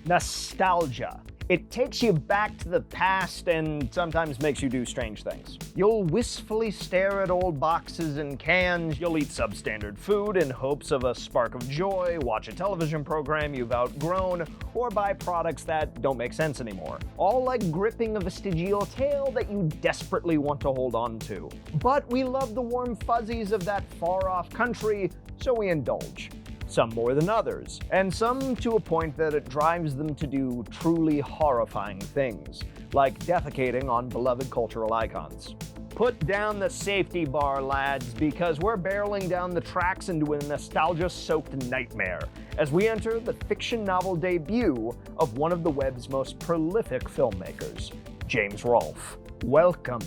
Nostalgia. It takes you back to the past and sometimes makes you do strange things. You'll wistfully stare at old boxes and cans, you'll eat substandard food in hopes of a spark of joy, watch a television program you've outgrown, or buy products that don't make sense anymore. All like gripping a vestigial tale that you desperately want to hold on to. But we love the warm fuzzies of that far-off country, so we indulge. Some more than others, and some to a point that it drives them to do truly horrifying things, like defecating on beloved cultural icons. Put down the safety bar, lads, because we're barreling down the tracks into a nostalgia-soaked nightmare as we enter the fiction novel debut of one of the web's most prolific filmmakers, James Rolfe. Welcome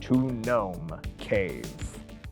to Gnome Cave.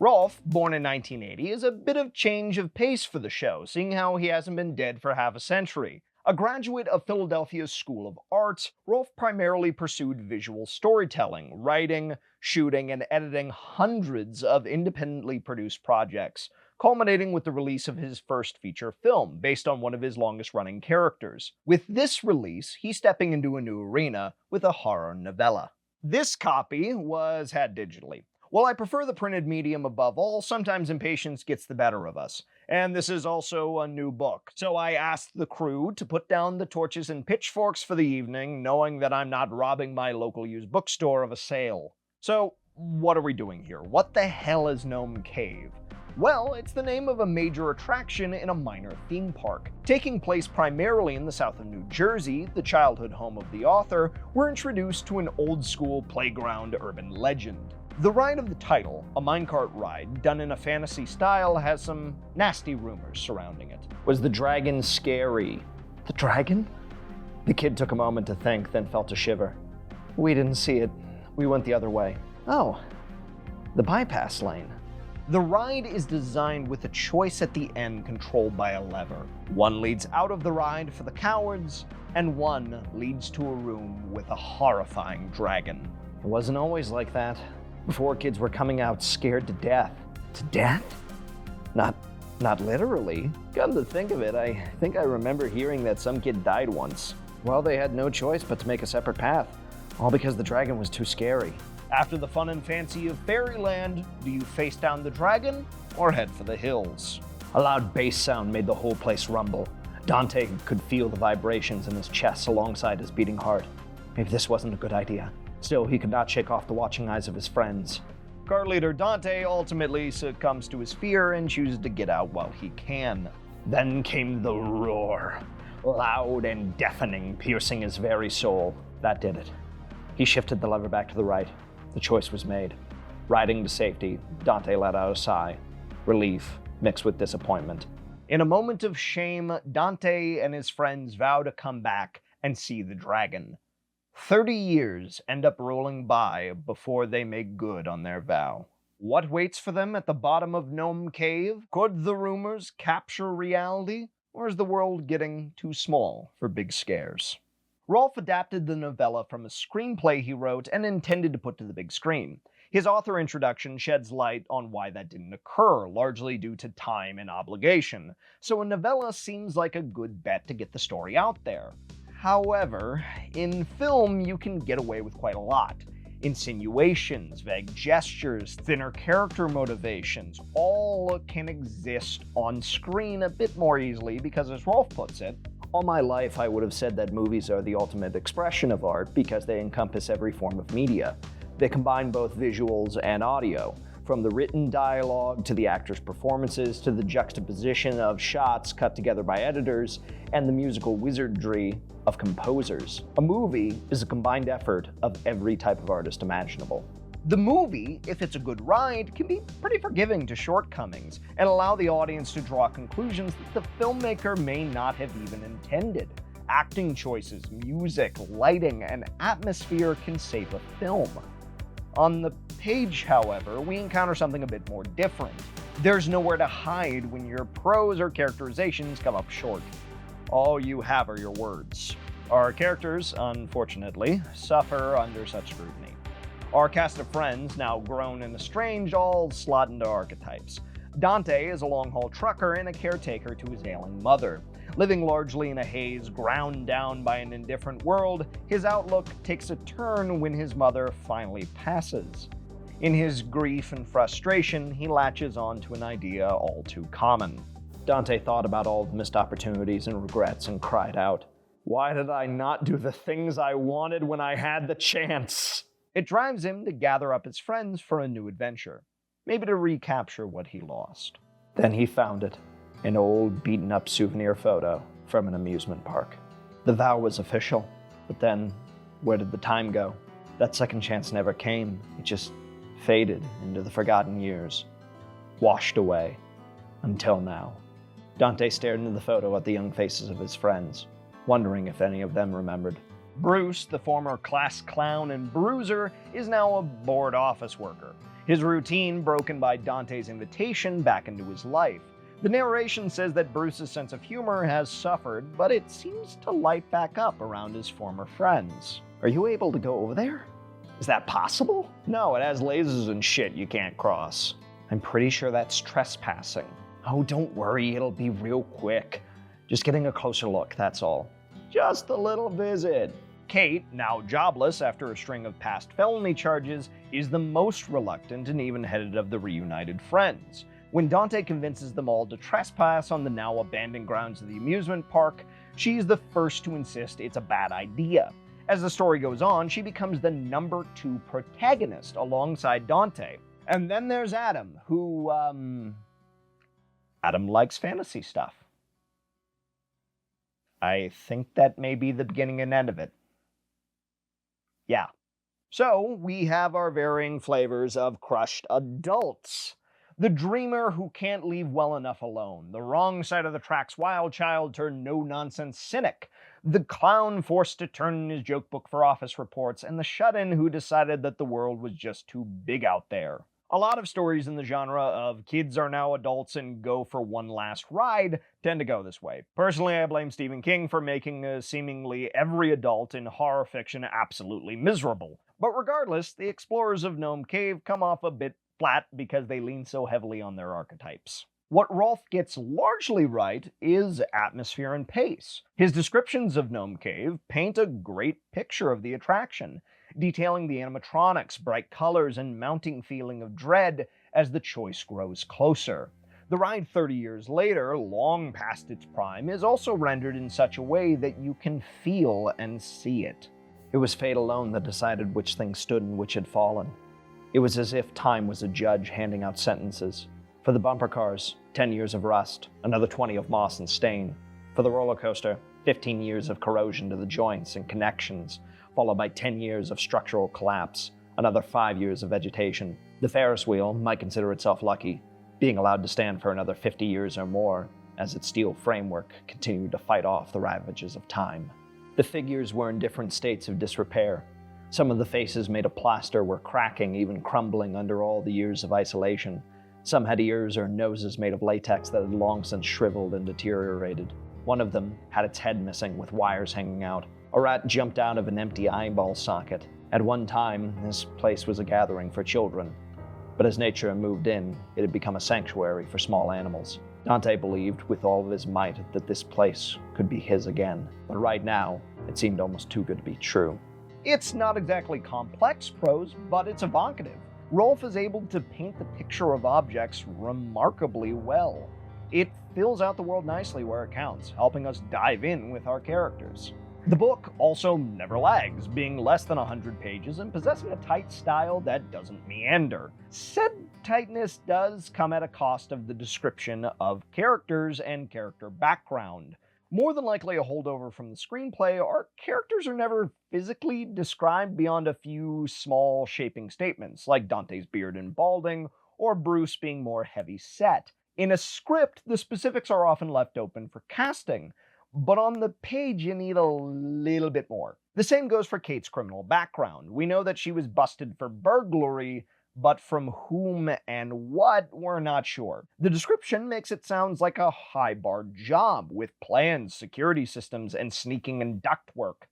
Rolfe, born in 1980, is a bit of change of pace for the show, seeing how he hasn't been dead for half a century. A graduate of Philadelphia's School of Arts, Rolfe primarily pursued visual storytelling, writing, shooting, and editing hundreds of independently produced projects, culminating with the release of his first feature film, based on one of his longest-running characters. With this release, he's stepping into a new arena with a horror novella. This copy was had digitally. While I prefer the printed medium above all, sometimes impatience gets the better of us. And this is also a new book. So I asked the crew to put down the torches and pitchforks for the evening, knowing that I'm not robbing my local used bookstore of a sale. So, what are we doing here? What the hell is Gnome Cave? Well, it's the name of a major attraction in a minor theme park. Taking place primarily in the south of New Jersey, the childhood home of the author, we're introduced to an old-school playground urban legend. The ride of the title, a minecart ride done in a fantasy style, has some nasty rumors surrounding it. Was the dragon scary? The dragon? The kid took a moment to think, then felt a shiver. We didn't see it. We went the other way. Oh, the bypass lane. The ride is designed with a choice at the end controlled by a lever. One leads out of the ride for the cowards, and one leads to a room with a horrifying dragon. It wasn't always like that. Before, kids were coming out scared to death. To death? Not literally. Come to think of it, I think I remember hearing that some kid died once. Well, they had no choice but to make a separate path, all because the dragon was too scary. After the fun and fancy of fairyland, do you face down the dragon or head for the hills? A loud bass sound made the whole place rumble. Dante could feel the vibrations in his chest alongside his beating heart. Maybe this wasn't a good idea. Still, he could not shake off the watching eyes of his friends. Cart leader Dante ultimately succumbs to his fear and chooses to get out while he can. Then came the roar, loud and deafening, piercing his very soul. That did it. He shifted the lever back to the right. The choice was made. Riding to safety, Dante let out a sigh, relief mixed with disappointment. In a moment of shame, Dante and his friends vow to come back and see the dragon. 30 years end up rolling by before they make good on their vow. What waits for them at the bottom of Gnome Cave? Could the rumors capture reality? Or is the world getting too small for big scares? Rolfe adapted the novella from a screenplay he wrote and intended to put to the big screen. His author introduction sheds light on why that didn't occur, largely due to time and obligation. So a novella seems like a good bet to get the story out there. However, in film, you can get away with quite a lot. Insinuations, vague gestures, thinner character motivations, all can exist on screen a bit more easily because, as Rolfe puts it, all my life I would have said that movies are the ultimate expression of art because they encompass every form of media. They combine both visuals and audio. From the written dialogue to the actors' performances to the juxtaposition of shots cut together by editors and the musical wizardry of composers. A movie is a combined effort of every type of artist imaginable. The movie, if it's a good ride, can be pretty forgiving to shortcomings and allow the audience to draw conclusions that the filmmaker may not have even intended. Acting choices, music, lighting, and atmosphere can save a film. On the page, however, we encounter something a bit more different. There's nowhere to hide when your prose or characterizations come up short. All you have are your words. Our characters, unfortunately, suffer under such scrutiny. Our cast of friends, now grown and estranged, all slot into archetypes. Dante is a long-haul trucker and a caretaker to his ailing mother. Living largely in a haze, ground down by an indifferent world, his outlook takes a turn when his mother finally passes. In his grief and frustration, he latches on to an idea all too common. Dante thought about all the missed opportunities and regrets and cried out, "Why did I not do the things I wanted when I had the chance?" It drives him to gather up his friends for a new adventure, maybe to recapture what he lost. Then he found it, an old beaten-up souvenir photo from an amusement park. The vow was official, but then, where did the time go? That second chance never came. It just faded into the forgotten years, washed away, until now. Dante stared into the photo at the young faces of his friends, wondering if any of them remembered. Bruce, the former class clown and bruiser, is now a bored office worker, his routine broken by Dante's invitation back into his life. The narration says that Bruce's sense of humor has suffered, but it seems to light back up around his former friends. Are you able to go over there? Is that possible? No, it has lasers and shit you can't cross. I'm pretty sure that's trespassing. Oh, don't worry, it'll be real quick. Just getting a closer look, that's all. Just a little visit. Kate, now jobless after a string of past felony charges, is the most reluctant and even-headed of the reunited friends. When Dante convinces them all to trespass on the now abandoned grounds of the amusement park, she's the first to insist it's a bad idea. As the story goes on, she becomes the number 2 protagonist alongside Dante. And then there's Adam, who, Adam likes fantasy stuff. I think that may be the beginning and end of it. Yeah. So, we have our varying flavors of crushed adults. The dreamer who can't leave well enough alone, the wrong side of the tracks wild child turned no-nonsense cynic, the clown forced to turn in his joke book for office reports, and the shut-in who decided that the world was just too big out there. A lot of stories in the genre of kids are now adults and go for one last ride tend to go this way. Personally, I blame Stephen King for making seemingly every adult in horror fiction absolutely miserable. But regardless, the explorers of Gnome Cave come off a bit flat because they lean so heavily on their archetypes. What Rolfe gets largely right is atmosphere and pace. His descriptions of Gnome Cave paint a great picture of the attraction, detailing the animatronics, bright colors, and mounting feeling of dread as the choice grows closer. The ride 30 years later, long past its prime, is also rendered in such a way that you can feel and see it. It was fate alone that decided which thing stood and which had fallen. It was as if time was a judge handing out sentences. For the bumper cars, 10 years of rust, another 20 of moss and stain. For the roller coaster, 15 years of corrosion to the joints and connections, followed by 10 years of structural collapse, another 5 years of vegetation. The Ferris wheel might consider itself lucky, being allowed to stand for another 50 years or more, as its steel framework continued to fight off the ravages of time. The figures were in different states of disrepair. Some of the faces made of plaster were cracking, even crumbling under all the years of isolation. Some had ears or noses made of latex that had long since shriveled and deteriorated. One of them had its head missing with wires hanging out. A rat jumped out of an empty eyeball socket. At one time, this place was a gathering for children. But as nature moved in, it had become a sanctuary for small animals. Dante believed with all of his might that this place could be his again. But right now, it seemed almost too good to be true. It's not exactly complex prose, but it's evocative. Rolfe is able to paint the picture of objects remarkably well. It fills out the world nicely where it counts, helping us dive in with our characters. The book also never lags, being less than 100 pages and possessing a tight style that doesn't meander. Said tightness does come at a cost of the description of characters and character background. More than likely a holdover from the screenplay, our characters are never physically described beyond a few small shaping statements, like Dante's beard and balding, or Bruce being more heavy-set. In a script, the specifics are often left open for casting, but on the page you need a little bit more. The same goes for Kate's criminal background. We know that she was busted for burglary, but from whom and what, we're not sure. The description makes it sound like a high-barred job, with plans, security systems, and sneaking and ductwork.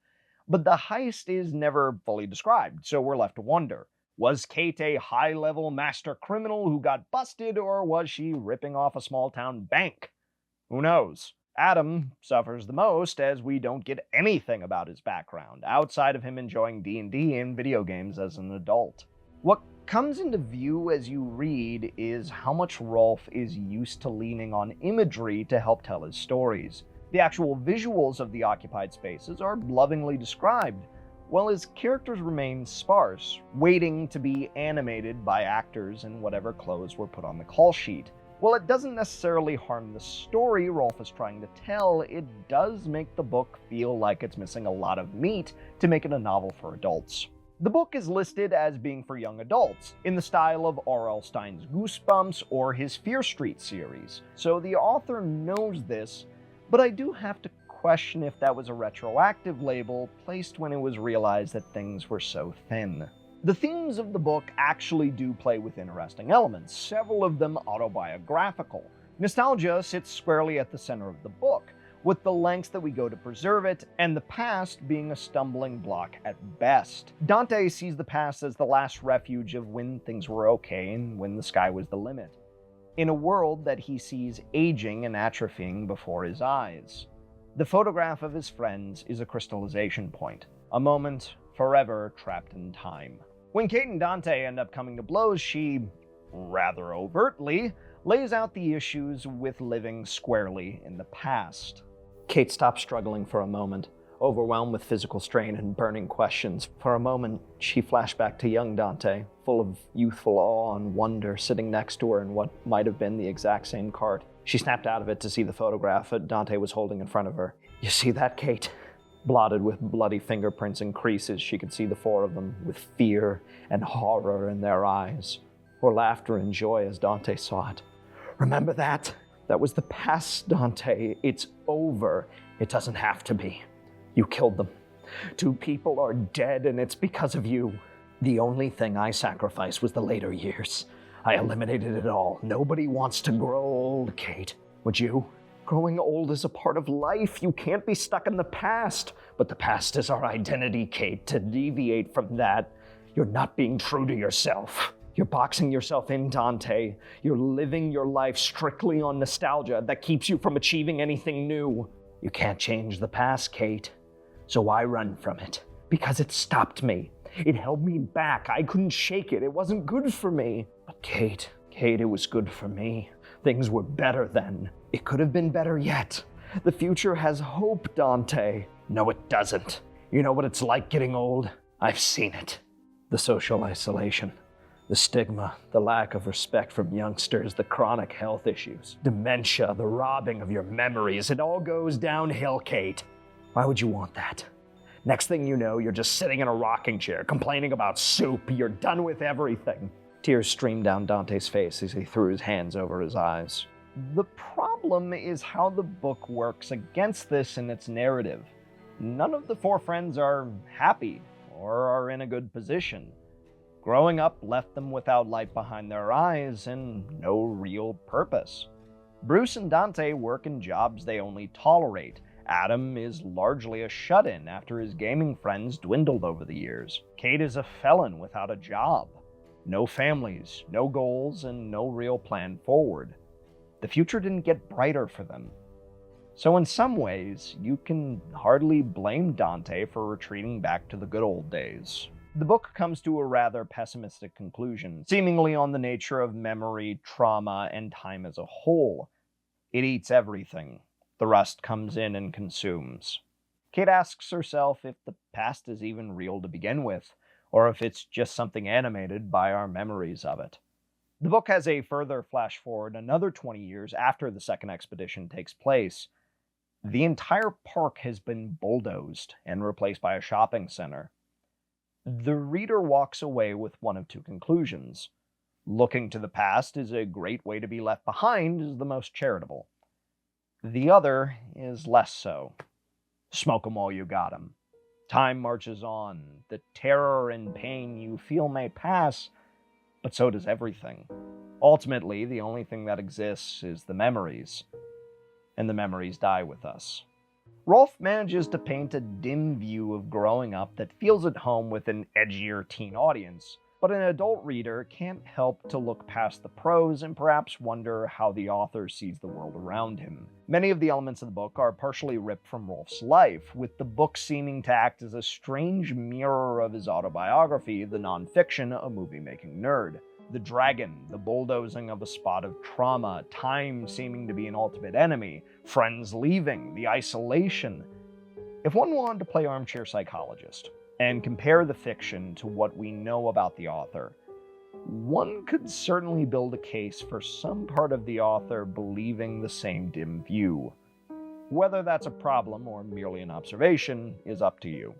But the heist is never fully described, so we're left to wonder. Was Kate a high-level master criminal who got busted, or was she ripping off a small-town bank? Who knows? Adam suffers the most as we don't get anything about his background, outside of him enjoying D&D and video games as an adult. What comes into view as you read is how much Rolfe is used to leaning on imagery to help tell his stories. The actual visuals of the occupied spaces are lovingly described, while his characters remain sparse, waiting to be animated by actors in whatever clothes were put on the call sheet. While it doesn't necessarily harm the story Rolfe is trying to tell, it does make the book feel like it's missing a lot of meat to make it a novel for adults. The book is listed as being for young adults, in the style of R.L. Stine's Goosebumps or his Fear Street series, so the author knows this, but I do have to question if that was a retroactive label placed when it was realized that things were so thin. The themes of the book actually do play with interesting elements, several of them autobiographical. Nostalgia sits squarely at the center of the book, with the lengths that we go to preserve it, and the past being a stumbling block at best. Dante sees the past as the last refuge of when things were okay and when the sky was the limit, in a world that he sees aging and atrophying before his eyes. The photograph of his friends is a crystallization point, a moment forever trapped in time. When Kate and Dante end up coming to blows, she, rather overtly, lays out the issues with living squarely in the past. Kate stops struggling for a moment, overwhelmed with physical strain and burning questions. For a moment, she flashed back to young Dante, full of youthful awe and wonder, sitting next to her in what might have been the exact same cart. She snapped out of it to see the photograph that Dante was holding in front of her. "You see that, Kate?" Blotted with bloody fingerprints and creases, she could see the four of them, with fear and horror in their eyes, or laughter and joy as Dante saw it. "Remember that? That was the past, Dante. It's over. It doesn't have to be. You killed them. 2 people are dead, and it's because of you. The only thing I sacrificed was the later years. I eliminated it all. Nobody wants to grow old, Kate. Would you? Growing old is a part of life. You can't be stuck in the past. But the past is our identity, Kate. To deviate from that, you're not being true to yourself. You're boxing yourself in, Dante. You're living your life strictly on nostalgia that keeps you from achieving anything new. You can't change the past, Kate. So I run from it. Because it stopped me. It held me back. I couldn't shake it. It wasn't good for me. But Kate, it was good for me. Things were better then. It could have been better yet. The future has hope, Dante." "No, it doesn't. You know what it's like getting old? I've seen it. The social isolation, the stigma, the lack of respect from youngsters, the chronic health issues, dementia, the robbing of your memories. It all goes downhill, Kate. Why would you want that? Next thing you know, you're just sitting in a rocking chair, complaining about soup. You're done with everything." Tears streamed down Dante's face as he threw his hands over his eyes. The problem is how the book works against this in its narrative. None of the 4 friends are happy or are in a good position. Growing up left them without light behind their eyes and no real purpose. Bruce and Dante work in jobs they only tolerate. Adam is largely a shut-in after his gaming friends dwindled over the years. Kate is a felon without a job. No families, no goals, and no real plan forward. The future didn't get brighter for them. So in some ways, you can hardly blame Dante for retreating back to the good old days. The book comes to a rather pessimistic conclusion, seemingly on the nature of memory, trauma, and time as a whole. It eats everything. The rust comes in and consumes. Kate asks herself if the past is even real to begin with, or if it's just something animated by our memories of it. The book has a further flash forward another 20 years after the second expedition takes place. The entire park has been bulldozed and replaced by a shopping center. The reader walks away with one of 2 conclusions. Looking to the past is a great way to be left behind is the most charitable. The other is less so. Smoke 'em while you got 'em. Time marches on. The terror and pain you feel may pass, but so does everything. Ultimately, the only thing that exists is the memories, and the memories die with us. Rolfe manages to paint a dim view of growing up that feels at home with an edgier teen audience, but an adult reader can't help to look past the prose and perhaps wonder how the author sees the world around him. Many of the elements of the book are partially ripped from Rolfe's life, with the book seeming to act as a strange mirror of his autobiography, The Nonfiction, a movie-making nerd. The dragon, the bulldozing of a spot of trauma, time seeming to be an ultimate enemy, friends leaving, the isolation. If one wanted to play armchair psychologist and compare the fiction to what we know about the author, one could certainly build a case for some part of the author believing the same dim view. Whether that's a problem or merely an observation is up to you.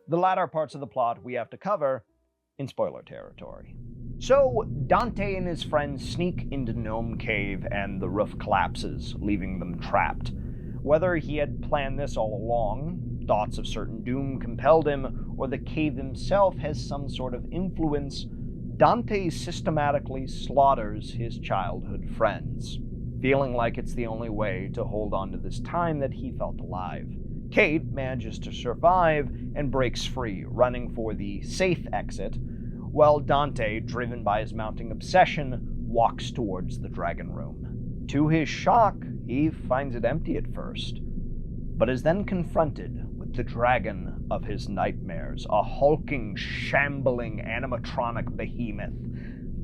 The latter parts of the plot we have to cover in spoiler territory. So, Dante and his friends sneak into Gnome Cave and the roof collapses, leaving them trapped. Whether he had planned this all along, thoughts of certain doom compelled him, or the cave himself has some sort of influence, Dante systematically slaughters his childhood friends, feeling like it's the only way to hold on to this time that he felt alive. Kate manages to survive and breaks free, running for the safe exit, while Dante, driven by his mounting obsession, walks towards the dragon room. To his shock, he finds it empty at first, but is then confronted with the dragon of his nightmares, a hulking, shambling animatronic behemoth.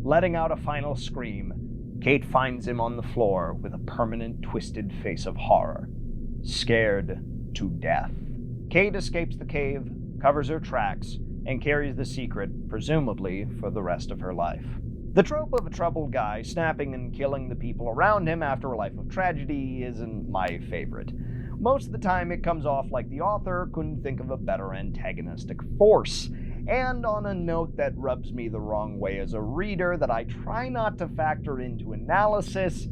Letting out a final scream, Kate finds him on the floor with a permanent twisted face of horror, scared to death. Kate escapes the cave, covers her tracks, and carries the secret, presumably, for the rest of her life. The trope of a troubled guy snapping and killing the people around him after a life of tragedy isn't my favorite. Most of the time it comes off like the author couldn't think of a better antagonistic force. And on a note that rubs me the wrong way as a reader that I try not to factor into analysis,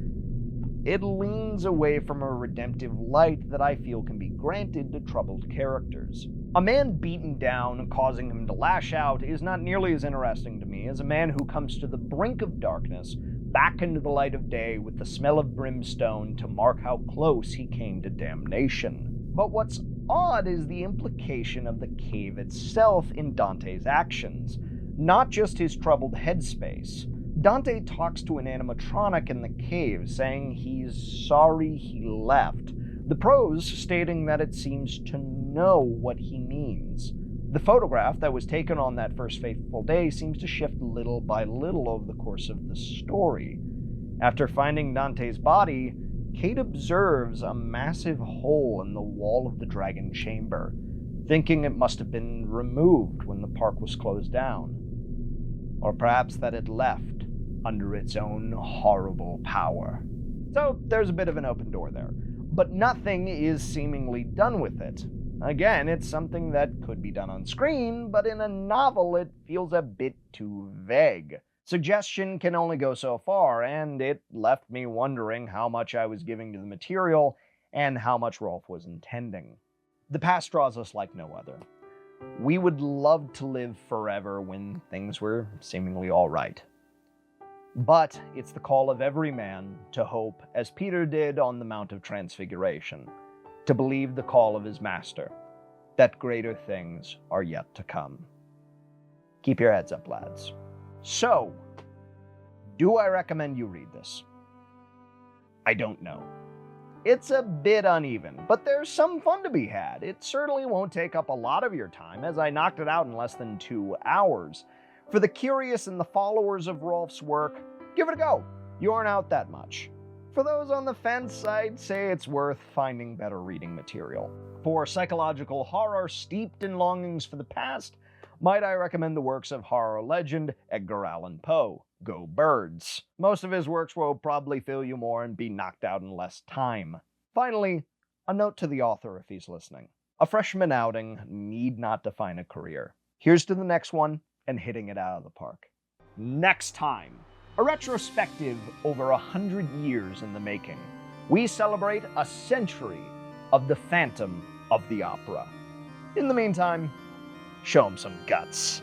it leans away from a redemptive light that I feel can be granted to troubled characters. A man beaten down and causing him to lash out is not nearly as interesting to me as a man who comes to the brink of darkness, back into the light of day with the smell of brimstone to mark how close he came to damnation. But what's odd is the implication of the cave itself in Dante's actions, not just his troubled headspace. Dante talks to an animatronic in the cave, saying he's sorry he left, the prose stating that it seems to know what he means. The photograph that was taken on that first fateful day seems to shift little by little over the course of the story. After finding Dante's body, Kate observes a massive hole in the wall of the dragon chamber, thinking it must have been removed when the park was closed down. Or perhaps that it left under its own horrible power. So there's a bit of an open door there, but nothing is seemingly done with it. Again, it's something that could be done on screen, but in a novel it feels a bit too vague. Suggestion can only go so far, and it left me wondering how much I was giving to the material and how much Rolfe was intending. The past draws us like no other. We would love to live forever when things were seemingly all right. But it's the call of every man to hope, as Peter did on the Mount of Transfiguration, to believe the call of his master, that greater things are yet to come. Keep your heads up, lads. So, do I recommend you read this? I don't know. It's a bit uneven, but there's some fun to be had. It certainly won't take up a lot of your time, as I knocked it out in less than 2 hours. For the curious and the followers of Rolfe's work, give it a go. You aren't out that much. For those on the fence, I'd say it's worth finding better reading material. For psychological horror steeped in longings for the past, might I recommend the works of horror legend Edgar Allan Poe, Go Birds. Most of his works will probably fill you more and be knocked out in less time. Finally, a note to the author if he's listening. A freshman outing need not define a career. Here's to the next one and hitting it out of the park. Next time, a retrospective over 100 years in the making. We celebrate a century of the Phantom of the Opera. In the meantime, show 'em some guts.